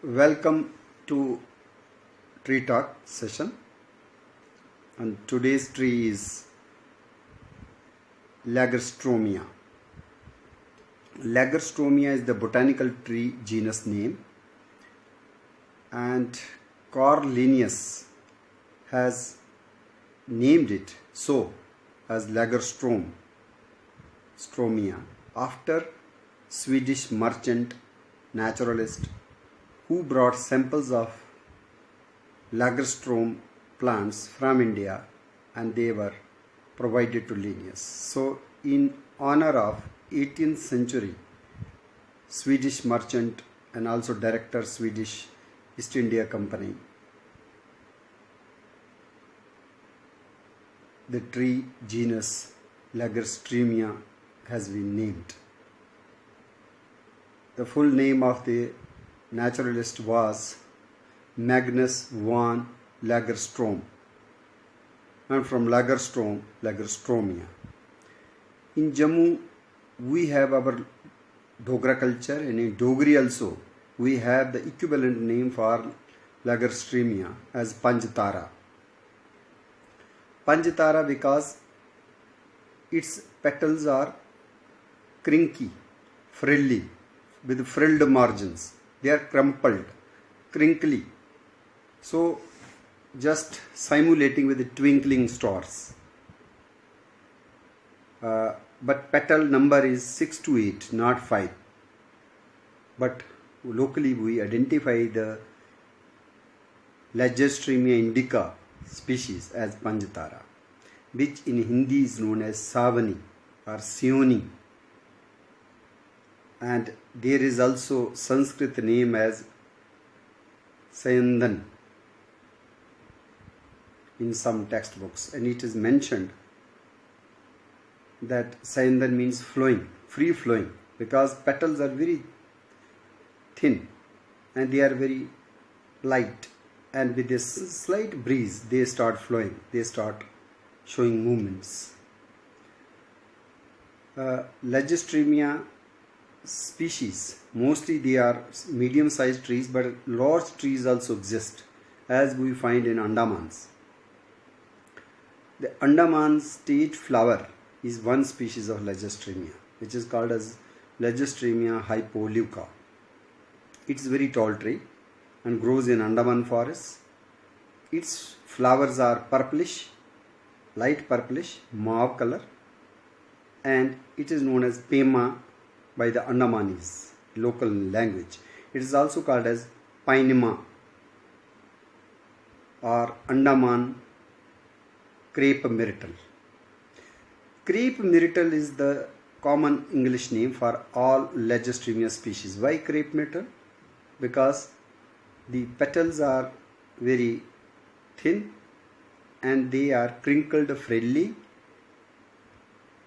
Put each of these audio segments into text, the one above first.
Welcome to Tree Talk session, and today's tree is Lagerstromia. Lagerstromia is the botanical tree genus name, and Carl Linnaeus has named it so as Lagerstromia after Swedish merchant naturalist who brought samples of Lagerstrom plants from India, and they were provided to Linnaeus. So, in honor of 18th century Swedish merchant and also director Swedish East India Company, the tree genus Lagerstromia has been named. The full name of the naturalist was Magnus van Lagerstrom, and from Lagerstrom, Lagerstromia. In Jammu, we have our Dogra culture, and in Dogri also, we have the equivalent name for Lagerstromia as Panjtara. Panjtara because its petals are crinky, frilly, with frilled margins. They are crumpled, crinkly, so just simulating with the twinkling stars. But petal number is 6 to 8, not 5. But locally we identify the Lagerstromia indica species as Panjtara, which in Hindi is known as Savani or Sioni. And there is also Sanskrit name as Sayandan in some textbooks, and it is mentioned that Sayandan means flowing, free flowing, because petals are very thin and they are very light, and with a slight breeze they start flowing, they start showing movements. Lagerstromia species, mostly they are medium sized trees, but large trees also exist, as we find in Andamans. The Andaman state flower is one species of Lagerstromia, which is called as Lagerstromia hypoleuca. It's a very tall tree and grows in Andaman forests. Its flowers are purplish, light purplish, mauve color, and it is known as Pema by the Andamanese local language. It is also called as Pinema or Andaman crepe myrtle. Crepe myrtle is the common English name for all Lagerstromia species. Why crepe myrtle? Because the petals are very thin and they are crinkled frilly,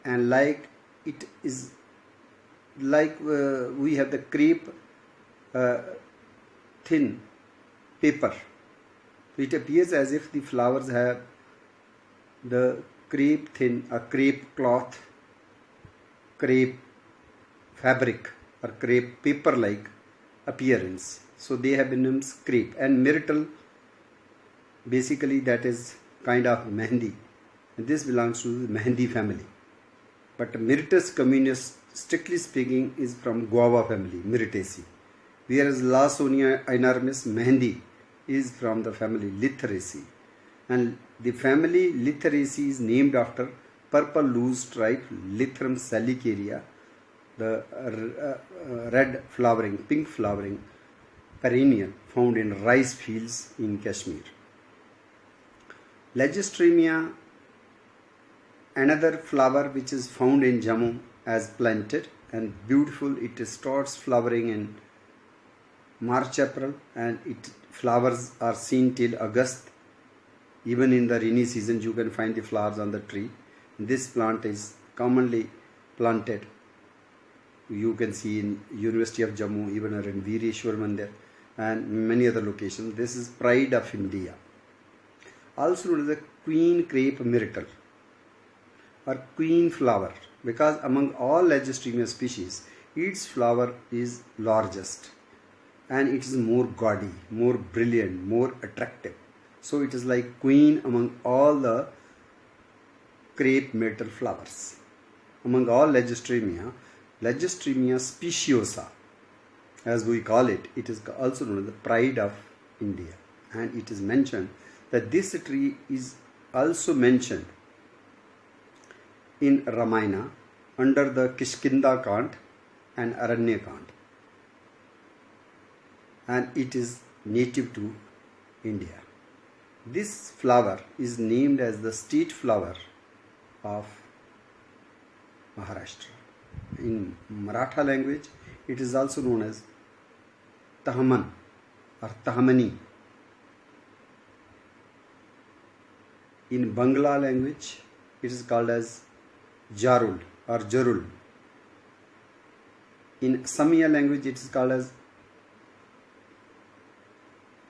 and like it is like we have the crepe thin paper. It appears as if the flowers have the crepe thin, a crepe cloth, crepe fabric or crepe paper like appearance. So they have been named crepe. And myrtle, basically that is kind of mehendi, and this belongs to the mehendi family. But Myrtus communis, strictly speaking, is from guava family, Myrtaceae, whereas Lawsonia enormis mehendi is from the family Lythraceae, and the family Lythraceae is named after purple loose stripe Lythrum salicaria, the red flowering, pink flowering perennial found in rice fields in Kashmir. Lagerstromia, another flower which is found in Jammu as planted and beautiful. It starts flowering in March, April, and its flowers are seen till August. Even in the rainy season you can find the flowers on the tree. This plant is commonly planted. You can see in University of Jammu, even in Veereshwar Mandir and many other locations. This is pride of India. Also known as the queen crepe myrtle or queen flower, because among all Lagerstromia species, its flower is largest. and it is more gaudy, more brilliant, more attractive. So it is like queen among all the crepe myrtle flowers. Among all Legisterinia speciosa, as we call it, it is also known as the pride of India. And it is mentioned that this tree is also mentioned in Ramayana under the Kishkinda Kand and Aranya Kand. And it is native to India. This flower is named as the state flower of Maharashtra. In Maratha language, it is also known as Tahman or Tahmani. In Bangla language, it is called as Jarul or Jarul. In Samia language, it is called as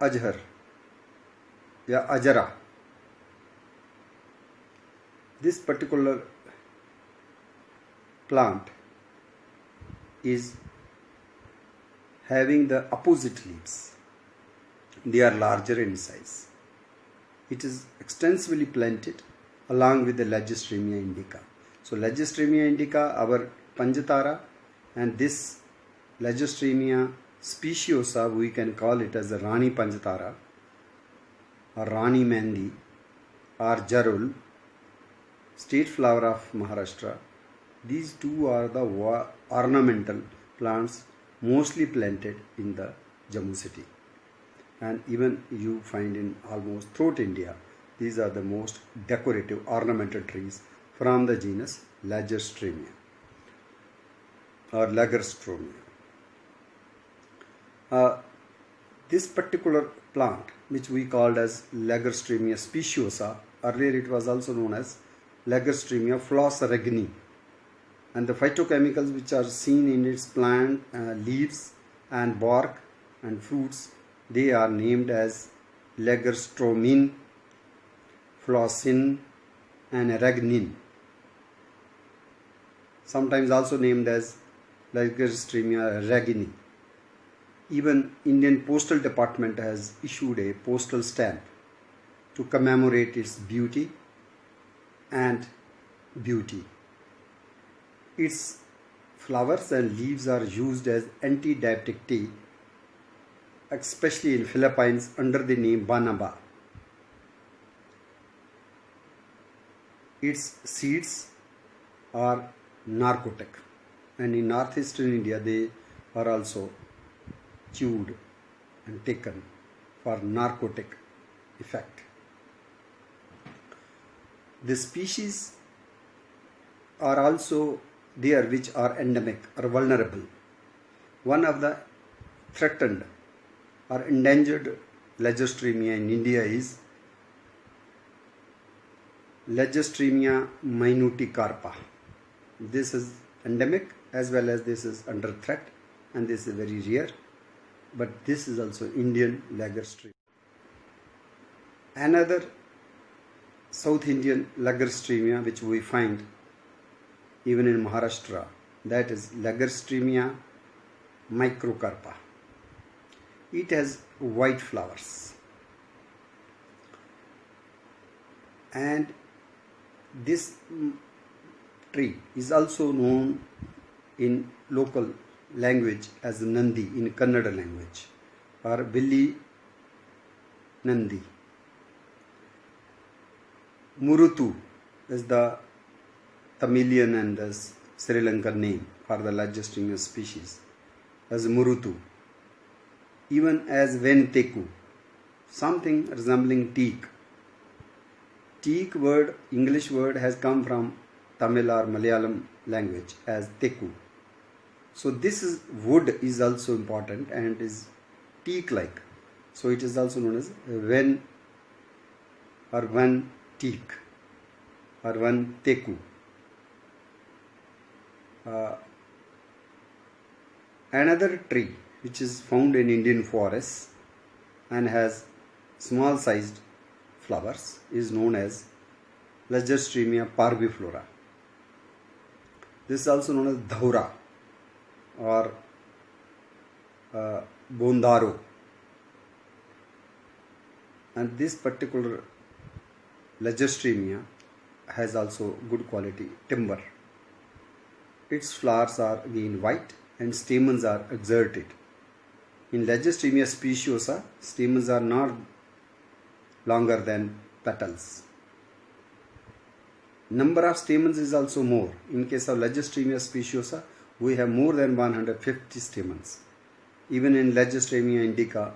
Ajhar या Ajara. This particular plant is having the opposite leaves. They are larger in size. It is extensively planted along with the Legisterinia indica. So Legisterinia indica, our Panjatara, and this Legisterinia speciosa, we can call it as the Rani Panjatara or Rani Mendi or Jarul, state flower of Maharashtra. These two are the ornamental plants mostly planted in the Jammu city, and even you find in almost throughout India. These are the most decorative ornamental trees from the genus Legisterinia or Lagerstromia. This particular plant, which we called as Legisterinia speciosa, earlier it was also known as Legisterinia floss regni, and the phytochemicals which are seen in its plant leaves and bark and fruits, they are named as Legerstromin, flossin and regnin, sometimes also named as Legisterinia regni. Even Indian Postal Department has issued a postal stamp to commemorate its beauty and beauty. Its flowers and leaves are used as anti-diabetic tea, especially in Philippines under the name Banaba. Its seeds are narcotic, and in northeastern India they are also chewed and taken for narcotic effect. The species are also there which are endemic or vulnerable. One of the threatened or endangered Legisterinia in India is Legisterinia minuticarpa. This is endemic as well as this is under threat, and this is very rare, but this is also Indian Legisterinia. Another South Indian Legisterinia which we find even in Maharashtra, that is Legisterinia microcarpa. It has white flowers, and this tree is also known in local language as Nandi in Kannada language, or Billi Nandi. Murutu is the Tamilian and the Sri Lankan name for the Legisterinia species as Murutu. Even as Venteku, something resembling teak. Teak word, English word, has come from Tamil or Malayalam language as teku. So this is wood is also important and is teak-like. So it is also known as ven or one teak or one teku. Another tree which is found in Indian forests and has small sized flowers is known as Legisterinia parviflora. This is also known as dhaura or Bondaro. And this particular Legerstreamia has also good quality timber. Its flowers are again white and stamens are exerted. In Legerstreamia speciosa, stamens are not longer than petals. Number of stamens is also more. In case of Legerstreamia speciosa, we have more than 150 stamens. Even in Legerstreamia indica,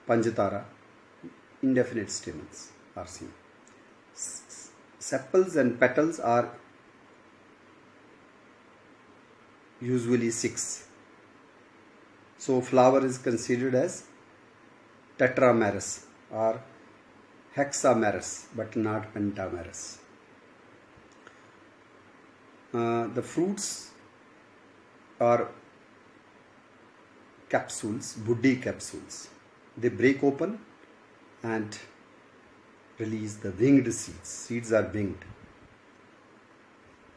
Panjatara, indefinite stamens are seen. Sepals and petals are usually 6. So flower is considered as tetramerous or hexamerous, but not pentamerous. The fruits are capsules, buddhi capsules. They break open and release the winged seeds. Seeds are winged.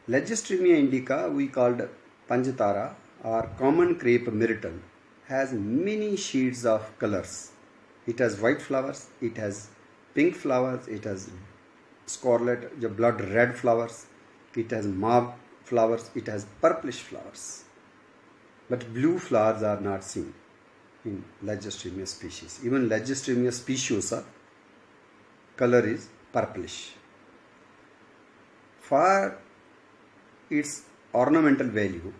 Legerstreamia indica, we called Panjatara or common crepe myrtle, has many shades of colors. It has white flowers, it has pink flowers, it has scarlet, the blood red flowers, it has mauve flowers, it has purplish flowers. But blue flowers are not seen in Legerstreamia species. Even Legerstreamia speciosa, color is purplish. For its ornamental value,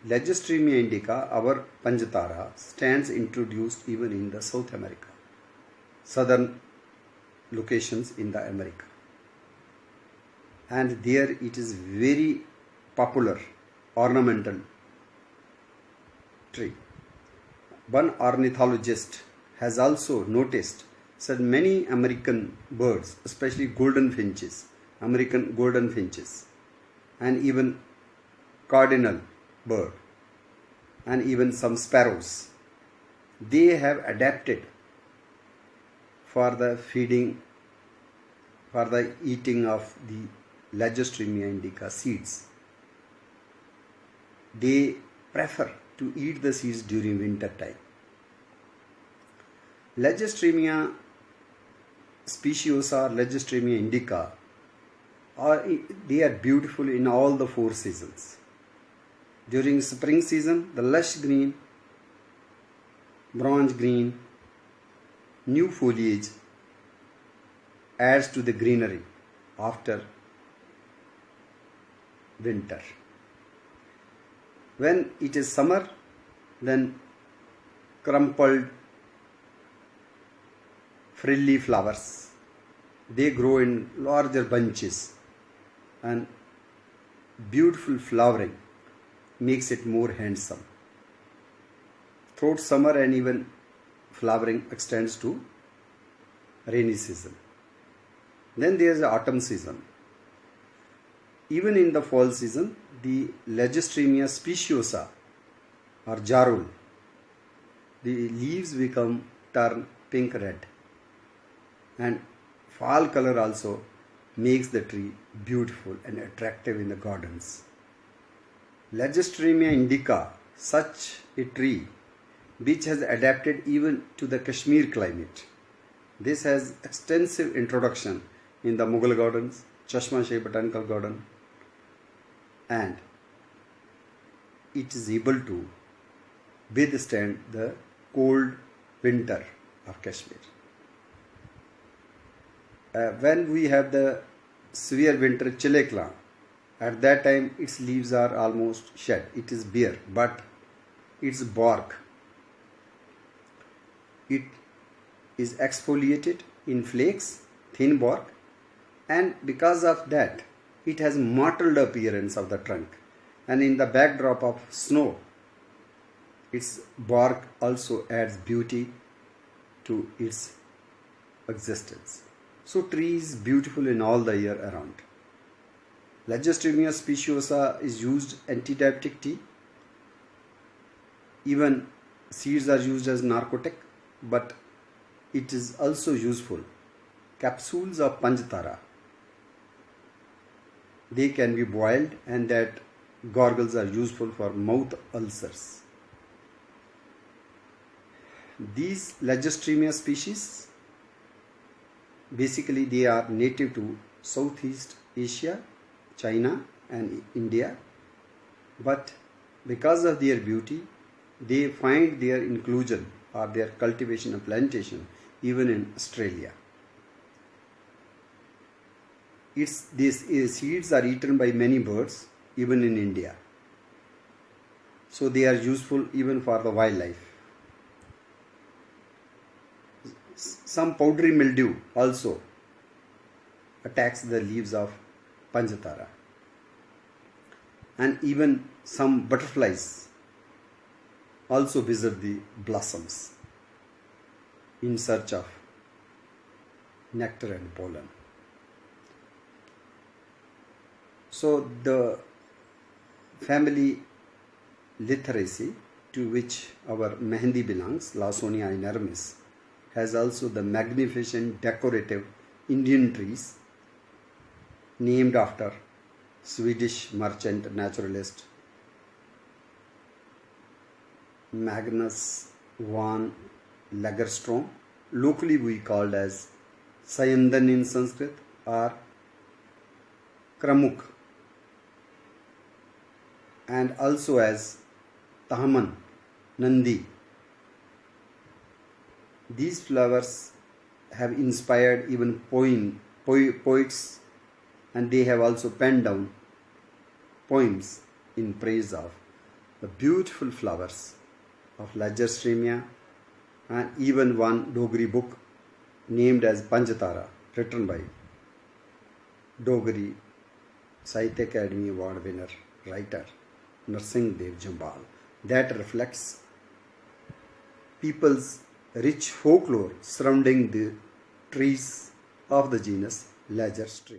Legerstreamia indica, our Panjatara, stands introduced even in the South America, southern locations in the America. And there it is very popular ornamental tree. One ornithologist has also noticed that many American birds, especially golden finches, American golden finches, and even cardinal bird, and even some sparrows, they have adapted for the feeding, for the eating of the Legerstreamia indica seeds. They prefer to eat the seeds during winter time. Legerstreamia speciosa or Legerstreamia indica, they are beautiful in all the 4 seasons. During spring season, the lush green, bronze green, new foliage adds to the greenery after winter. When it is summer, then crumpled frilly flowers, they grow in larger bunches, and beautiful flowering makes it more handsome. Throughout summer and even flowering extends to rainy season. Then there is the autumn season. Even in the fall season, the Legerstreamia speciosa or jarul, the leaves turn pink red, and fall color also makes the tree beautiful and attractive in the gardens. Legerstreamia indica, such a tree which has adapted even to the Kashmir climate. This has extensive introduction in the Mughal gardens, Chashma Shahi Botanical Garden, and it is able to withstand the cold winter of Kashmir. When we have the severe winter Chilekla, at that time its leaves are almost shed. It is bare, but its bark, it is exfoliated in flakes, thin bark, and because of that it has mottled appearance of the trunk, and in the backdrop of snow its bark also adds beauty to its existence. So tree is beautiful in all the year around. Legerstreamia speciosa is used antidiabetic tea. Even seeds are used as narcotic, but it is also useful. Capsules of Panjatara, they can be boiled, and that gargles are useful for mouth ulcers. these Lagerstroemia species, basically they are native to Southeast Asia, China and India, but because of their beauty, they find their inclusion or their cultivation and plantation even in Australia. These seeds are eaten by many birds even in India. So they are useful even for the wildlife. Some powdery mildew also attacks the leaves of Panjatara. And even some butterflies also visit the blossoms in search of nectar and pollen. So the family Litheraceae, to which our Mehendi belongs, Lawsonia inermis, has also the magnificent decorative Indian trees named after Swedish merchant naturalist Magnus van Lagerström, locally we called as Sayandan in Sanskrit or Kramuk, and also as Tahaman, Nandi. These flowers have inspired even poets, and they have also penned down poems in praise of the beautiful flowers of Lagerstroemia, and even one Dogri book named as Panjatara, written by Dogri Sahitya Academy Award winner writer Narsingh Dev Jambal, that reflects people's rich folklore surrounding the trees of the genus Lagerstroemia.